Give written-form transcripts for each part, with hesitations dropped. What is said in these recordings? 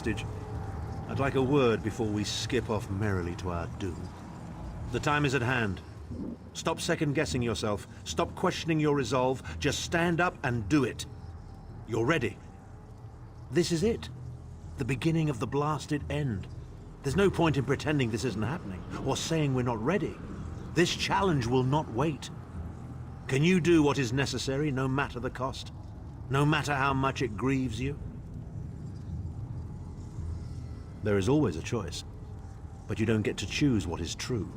hostage. I'd like a word before we skip off merrily to our doom. The time is at hand. Stop second-guessing yourself. Stop questioning your resolve. Just stand up and do it. You're ready. This is it. The beginning of the blasted end. There's no point in pretending this isn't happening, or saying we're not ready. This challenge will not wait. Can you do what is necessary, no matter the cost? No matter how much it grieves you? There is always a choice, but you don't get to choose what is true.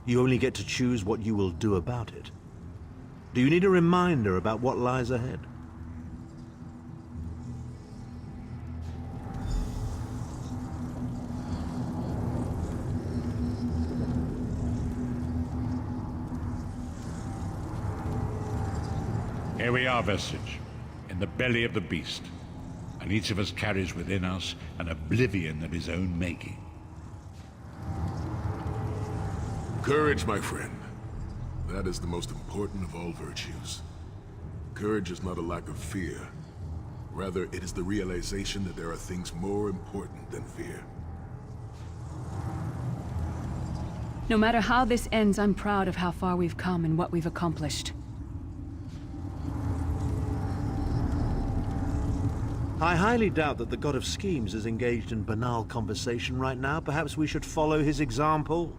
You only get to choose what you will do about it. Do you need a reminder about what lies ahead? Here we are, Vestige, in the belly of the beast, and each of us carries within us an oblivion of his own making. Courage, my friend. That is the most important of all virtues. Courage is not a lack of fear. Rather, it is the realization that there are things more important than fear. No matter how this ends, I'm proud of how far we've come and what we've accomplished. I highly doubt that the God of Schemes is engaged in banal conversation right now. Perhaps we should follow his example.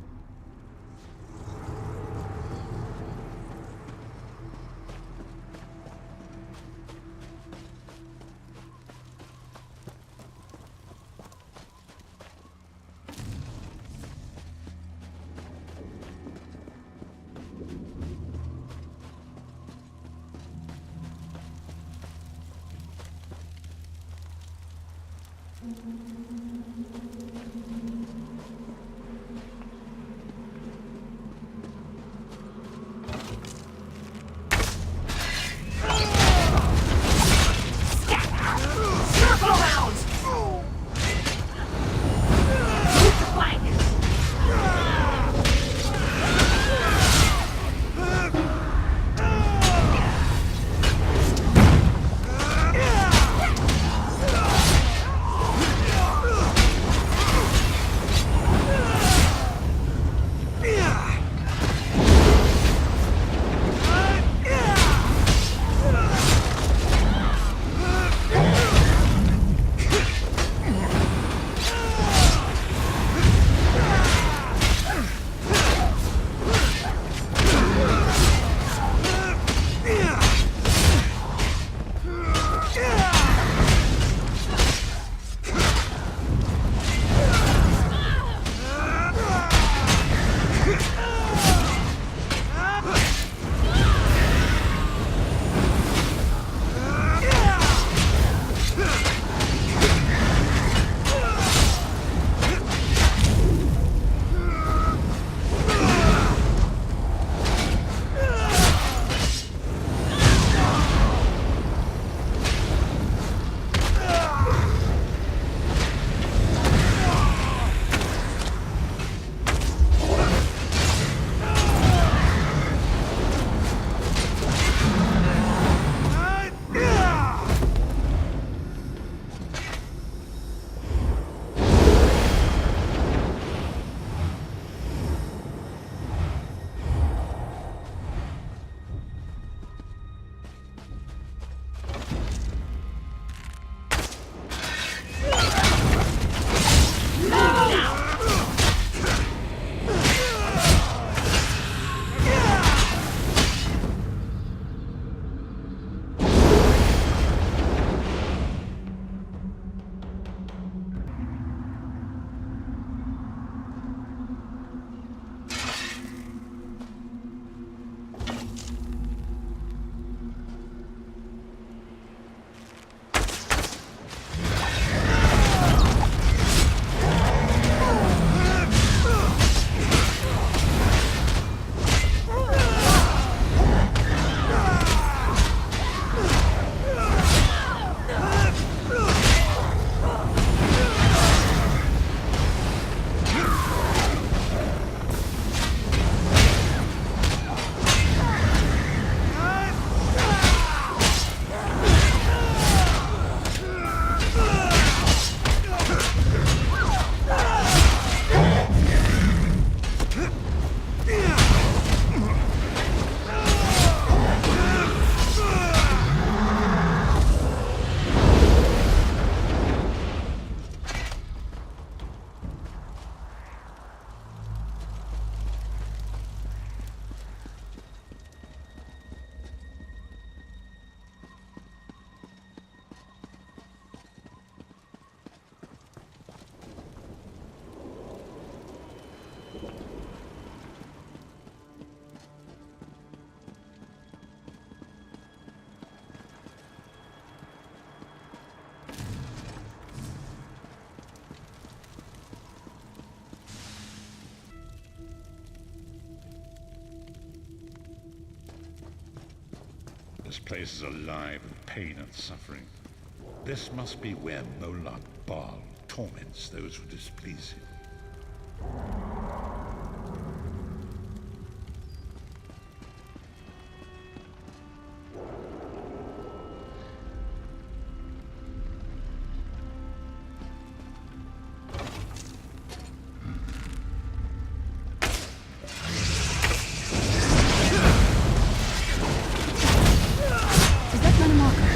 place is alive with pain and suffering. This must be where Molag Bal torments those who displease him. Is that not a marker?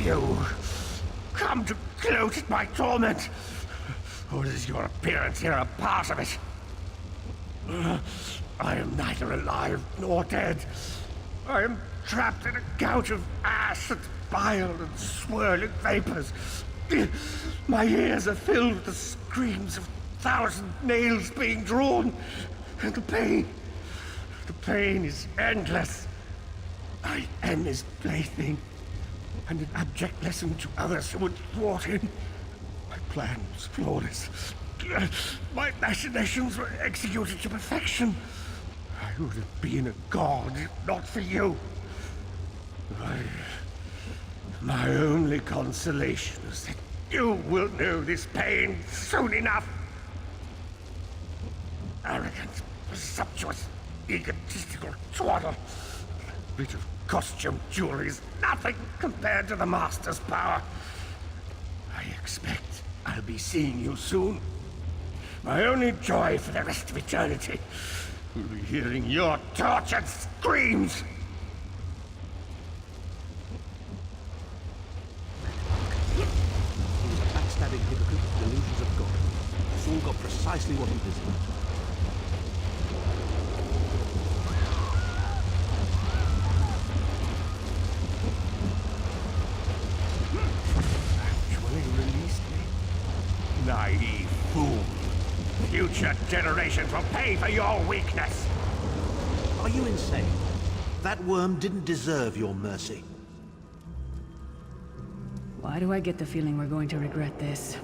You come to gloat at my torment, or is your appearance here a part of it? I am neither alive nor dead. I am trapped in a gouge of ash and bile and swirling vapors. My ears are filled with the screams of 1,000 nails being drawn, and the pain is endless. I am his plaything, and an abject lesson to others who would thwart him. My plan was flawless. My machinations were executed to perfection. I would have been a god if not for you. My only consolation is that you will know this pain soon enough. Arrogant, presumptuous, egotistical twaddle. A bit of costume jewelry is nothing compared to the Master's power. I expect I'll be seeing you soon. My only joy for the rest of eternity will be hearing your tortured screams. He was a backstabbing hypocrite with delusions of God. Saul got precisely what he deserved. Release me. Naive fool. Future generations will pay for your weakness. Are you insane? That worm didn't deserve your mercy. Why do I get the feeling we're going to regret this?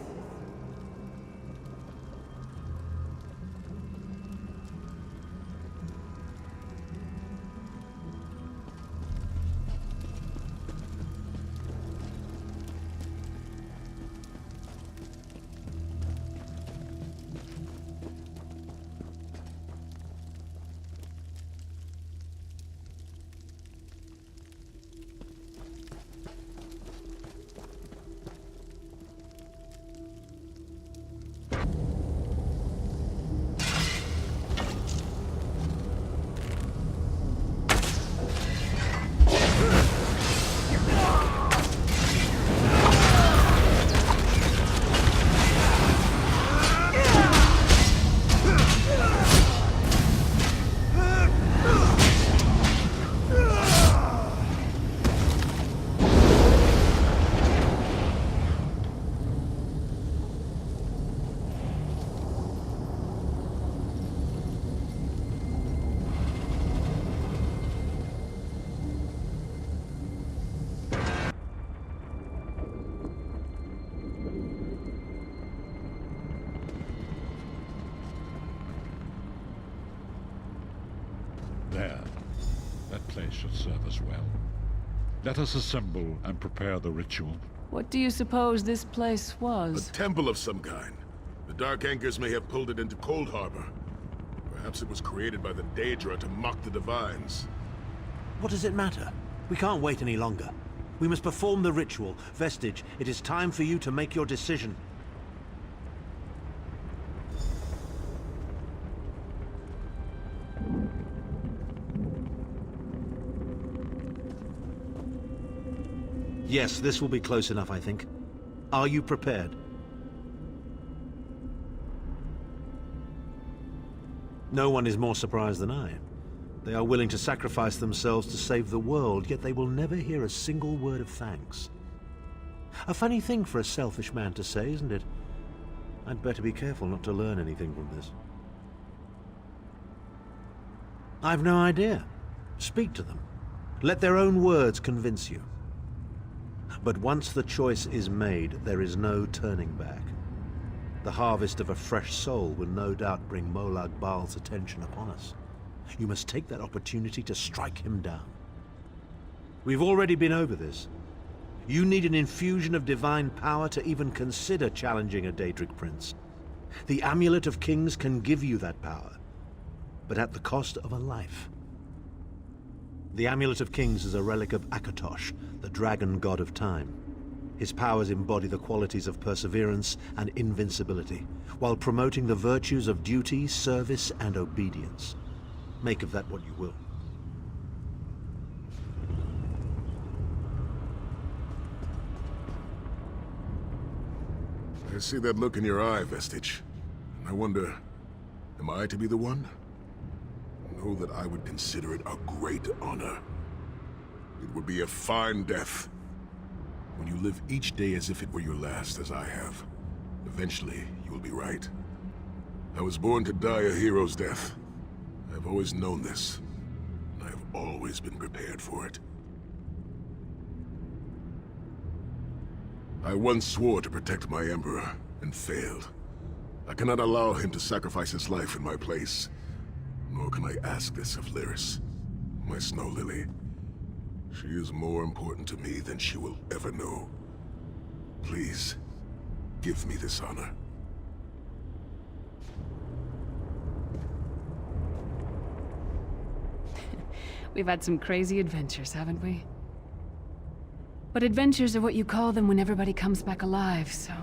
should serve us well. Let us assemble and prepare the ritual. What do you suppose this place A was? temple of some kind. The Dark Anchors may have pulled it into Cold Harbor. Perhaps it was created by the Daedra to mock the Divines. What does it matter? We can't wait any longer. We must perform the ritual. Vestige, it is time for you to make your decision. Yes, this will be close enough, I think. Are you prepared? No one is more surprised than I. They are willing to sacrifice themselves to save the world, yet they will never hear a single word of thanks. A funny thing for a selfish man to say, isn't it? I'd better be careful not to learn anything from this. I've no idea. Speak to them. Let their own words convince you. But once the choice is made, there is no turning back. The harvest of a fresh soul will no doubt bring Molag Bal's attention upon us. You must take that opportunity to strike him down. We've already been over this. You need an infusion of divine power to even consider challenging a Daedric prince. The Amulet of Kings can give you that power, but at the cost of a life. The Amulet of Kings is a relic of Akatosh, the dragon god of time. His powers embody the qualities of perseverance and invincibility, while promoting the virtues of duty, service, and obedience. Make of that what you will. I see that look in your eye, Vestige. And I wonder, am I to be the one? Know that I would consider it a great honor. It would be a fine death. When you live each day as if it were your last, as I have, eventually you will be right. I was born to die a hero's death. I've always known this, and I've always been prepared for it. I once swore to protect my Emperor, and failed. I cannot allow him to sacrifice his life in my place. Nor can I ask this of Lyris, my snow lily. She is more important to me than she will ever know. Please, give me this honor. We've had some crazy adventures, haven't we? But adventures are what you call them when everybody comes back alive, so...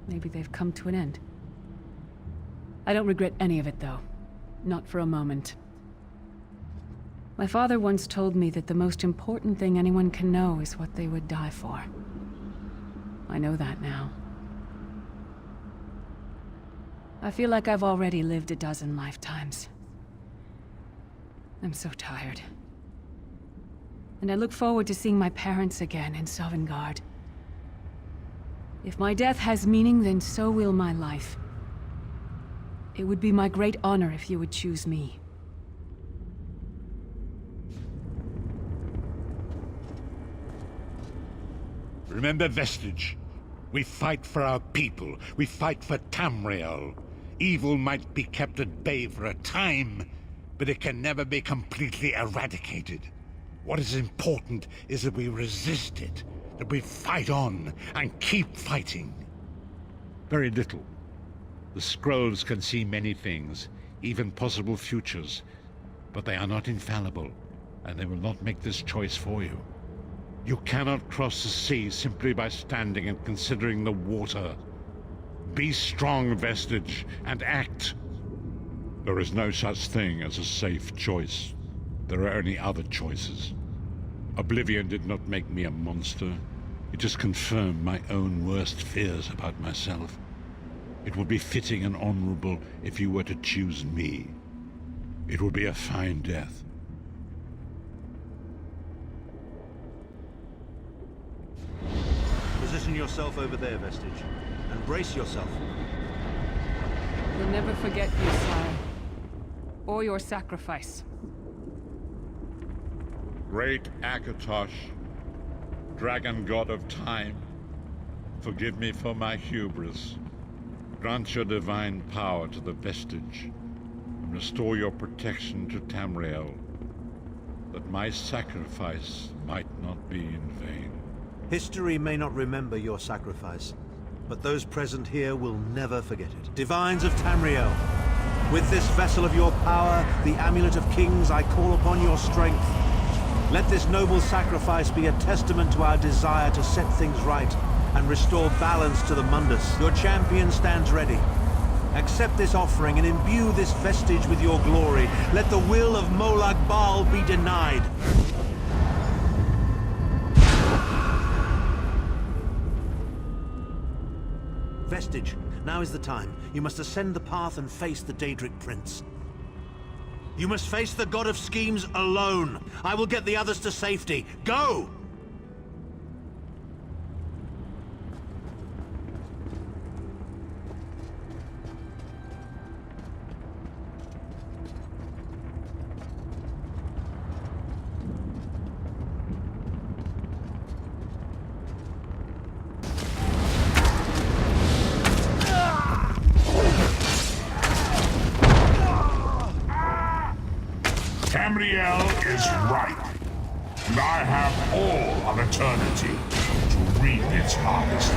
maybe they've come to an end. I don't regret any of it, though. Not for a moment. My father once told me that the most important thing anyone can know is what they would die for. I know that now. I feel like I've already lived a dozen lifetimes. I'm so tired. And I look forward to seeing my parents again in Sovngarde. If my death has meaning, then so will my life. It would be my great honor if you would choose me. Remember, Vestige. We fight for our people. We fight for Tamriel. Evil might be kept at bay for a time, but it can never be completely eradicated. What is important is that we resist it, that we fight on and keep fighting. Very little. The scrolls can see many things, even possible futures, but they are not infallible, and they will not make this choice for you. You cannot cross the sea simply by standing and considering the water. Be strong, Vestige, and act. There is no such thing as a safe choice. There are only other choices. Oblivion did not make me a monster. It just confirmed my own worst fears about myself. It would be fitting and honorable if you were to choose me. It would be a fine death. Position yourself over there, Vestige, and brace yourself. We'll never forget you, sire. Or your sacrifice. Great Akatosh, dragon god of time, forgive me for my hubris. Grant your divine power to the Vestige, and restore your protection to Tamriel. but my sacrifice might not be in vain. History may not remember your sacrifice, but those present here will never forget it. Divines of Tamriel, with this vessel of your power, the Amulet of Kings, I call upon your strength. Let this noble sacrifice be a testament to our desire to set things right and restore balance to the Mundus. Your champion stands ready. Accept this offering and imbue this vestige with your glory. Let the will of Molag Bal be denied. Vestige, now is the time. You must ascend the path and face the Daedric Prince. You must face the God of Schemes alone. I will get the others to safety. Go! Tamriel is ripe, and I have all of eternity to reap its harvest.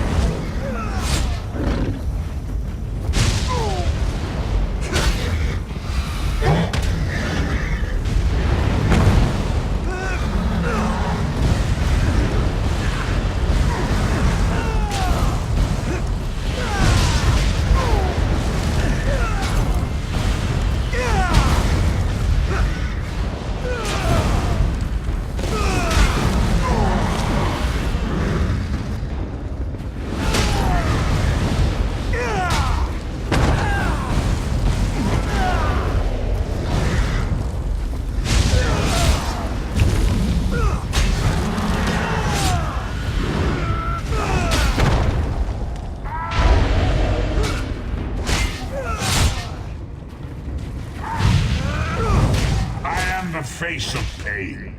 Face of pain.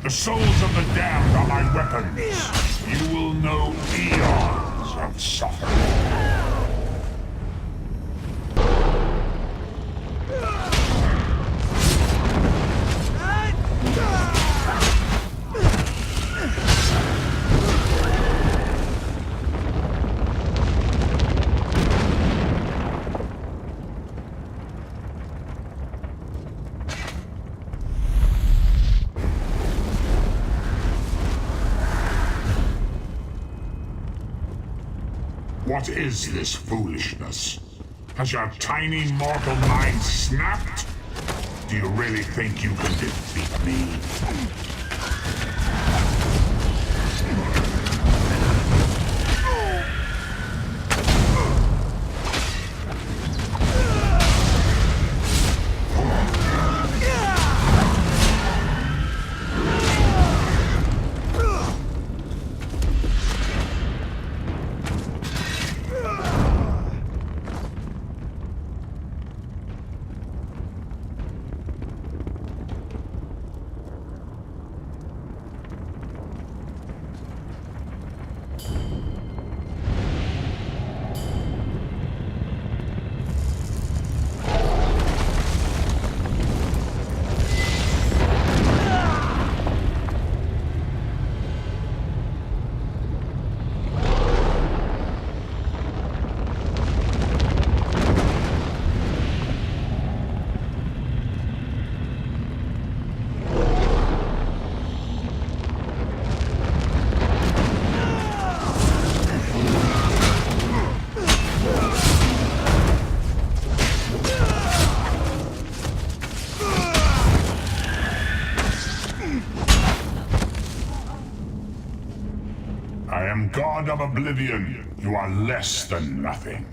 The souls of the damned are my weapons. You will know eons of suffering. What is this foolishness? Has your tiny mortal mind snapped? Do you really think you can defeat me? I am God of Oblivion. You are less than nothing.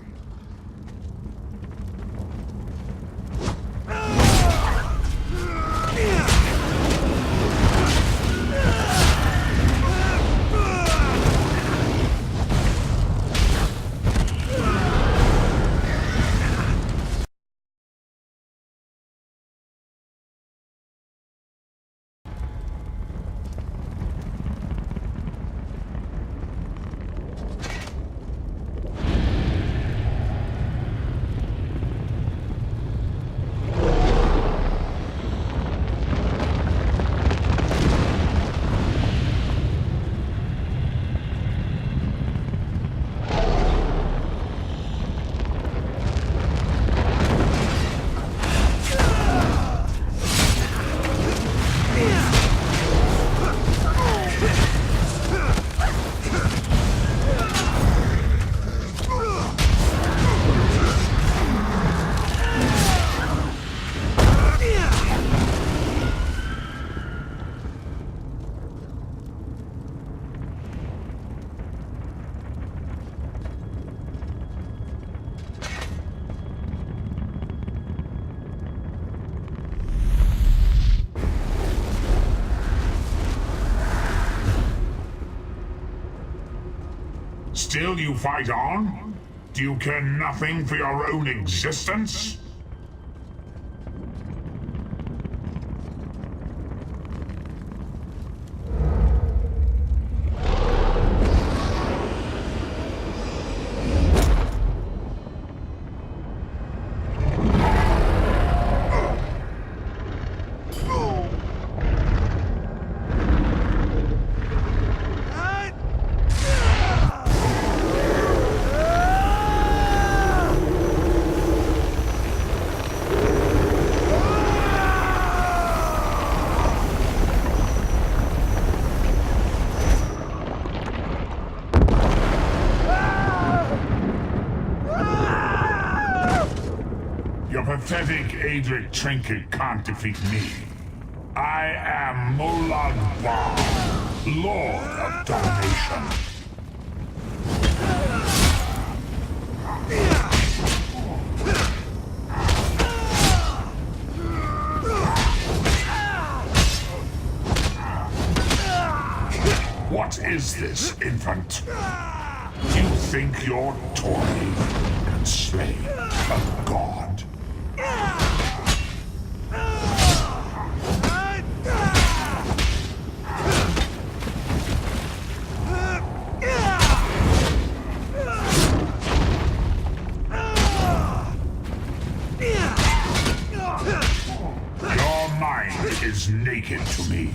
Still you fight on? Do you care nothing for your own existence? Your pathetic Adric trinket can't defeat me. I am Molag Bal, Lord of Domination. What is this, infant? Do you think your toy can slay a god? Your mind is naked to me.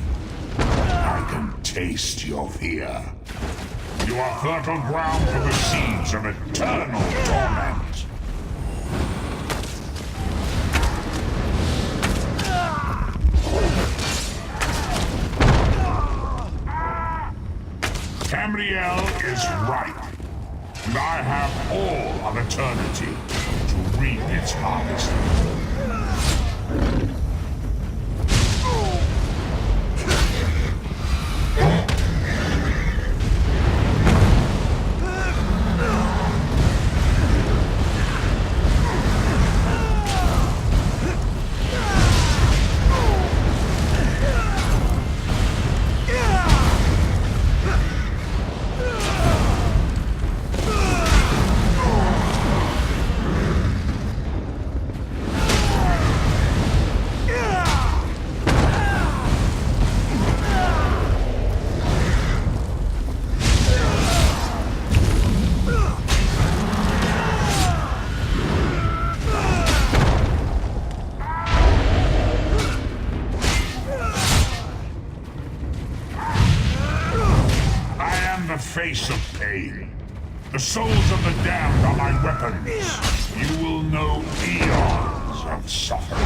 I can taste your fear. You are fertile ground for the seeds of eternal torment. Tamriel is ripe, and I have all of eternity to reap its harvest. The face of pain. The souls of the damned are my weapons. You will know eons of suffering.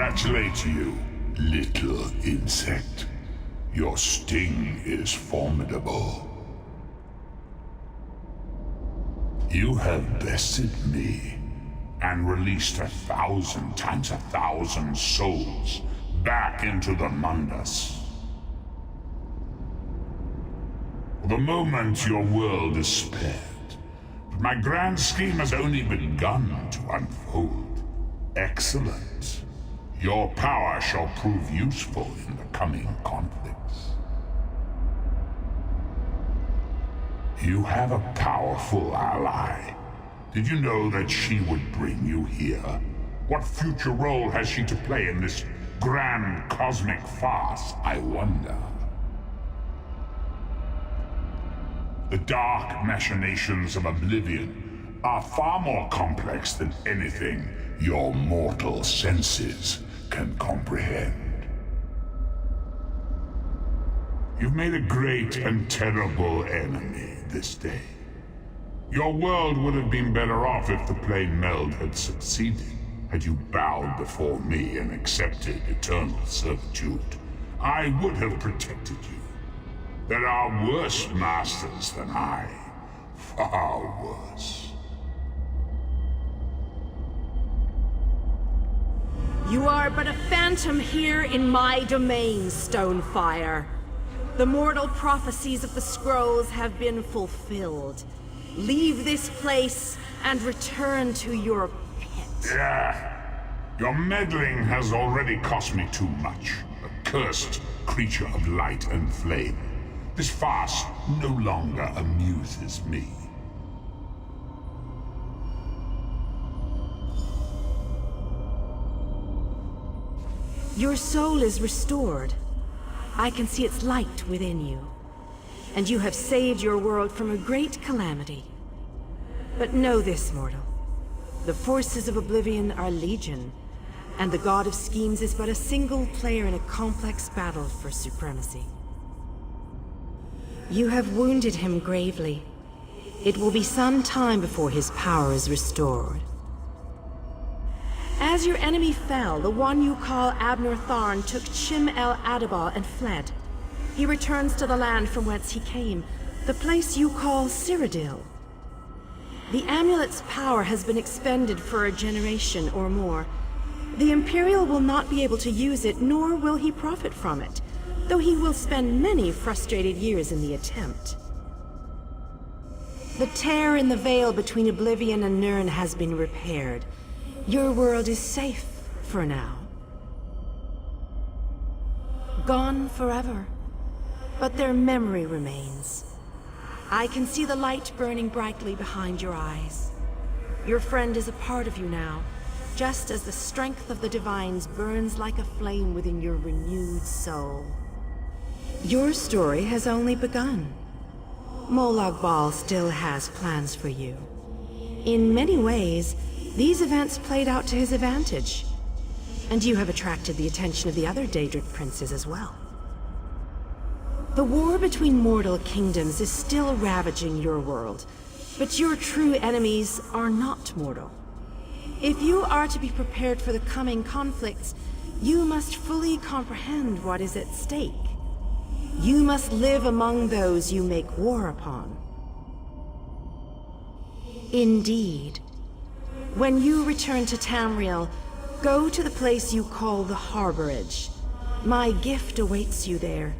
congratulate you, little insect. Your sting is formidable. You have bested me and released 1,000 times 1,000 souls back into the Mundus. For the moment, your world is spared, but my grand scheme has only begun to unfold. Excellent. Your power shall prove useful in the coming conflicts. You have a powerful ally. Did you know that she would bring you here? What future role has she to play in this grand cosmic farce, I wonder? The dark machinations of Oblivion are far more complex than anything your mortal senses can comprehend. You've made a great and terrible enemy this day. Your world would have been better off if the plane meld had succeeded, had you bowed before me and accepted eternal servitude. I would have protected you. There are worse masters than I, far worse. You are but a phantom here in my domain, Stonefire. The mortal prophecies of the scrolls have been fulfilled. Leave this place and return to your pit. Yeah. Your meddling has already cost me too much. A cursed creature of light and flame. This farce no longer amuses me. Your soul is restored. I can see its light within you. And you have saved your world from a great calamity. But know this, mortal. The forces of Oblivion are legion, and the God of Schemes is but a single player in a complex battle for supremacy. You have wounded him gravely. It will be some time before his power is restored. As your enemy fell, the one you call Abner Tharn took Chim El Adabal and fled. He returns to the land from whence he came, the place you call Cyrodiil. The amulet's power has been expended for a generation or more. The Imperial will not be able to use it, nor will he profit from it, though he will spend many frustrated years in the attempt. The tear in the veil between Oblivion and Nirn has been repaired. Your world is safe for now. Gone forever, but their memory remains. I can see the light burning brightly behind your eyes. Your friend is a part of you now, just as the strength of the Divines burns like a flame within your renewed soul. Your story has only begun. Molag Bal still has plans for you. In many ways, these events played out to his advantage. And you have attracted the attention of the other Daedric princes as well. The war between mortal kingdoms is still ravaging your world, but your true enemies are not mortal. If you are to be prepared for the coming conflicts, you must fully comprehend what is at stake. You must live among those you make war upon. Indeed. When you return to Tamriel, go to the place you call the Harborage. My gift awaits you there.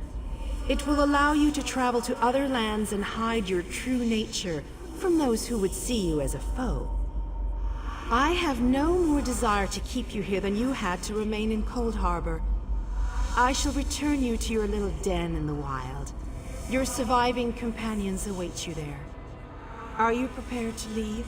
It will allow you to travel to other lands and hide your true nature from those who would see you as a foe. I have no more desire to keep you here than you had to remain in Cold Harbor. I shall return you to your little den in the wild. Your surviving companions await you there. Are you prepared to leave?